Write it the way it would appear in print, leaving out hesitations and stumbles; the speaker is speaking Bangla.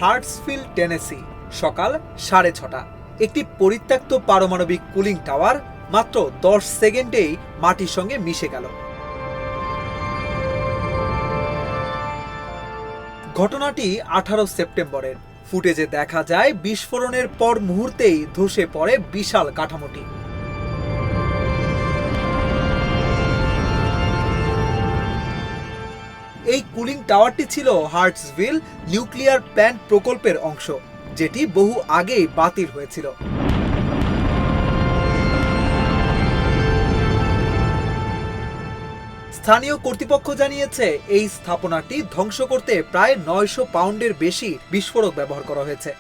হার্টসভিল, টেনেসি, সকাল 6:30। একটি পরিত্যক্ত পারমাণবিক কুলিং টাওয়ার মাত্র 10 সেকেন্ডেই মাটির সঙ্গে মিশে গেল। ঘটনাটি 18 সেপ্টেম্বরের। ফুটেজে দেখা যায় বিস্ফোরণের পর মুহূর্তেই ধসে পড়ে বিশাল কাঠামোটি। এই কুলিং টাওয়ারটি ছিল হার্টসভিল নিউক্লিয়ার প্ল্যান্ট প্রকল্পের অংশ, যেটি বহু আগেই বাতিল হয়েছিল। স্থানীয় কর্তৃপক্ষ জানিয়েছে এই স্থাপনাটি ধ্বংস করতে প্রায় 900 পাউন্ডের বেশি বিস্ফোরক ব্যবহার করা হয়েছে।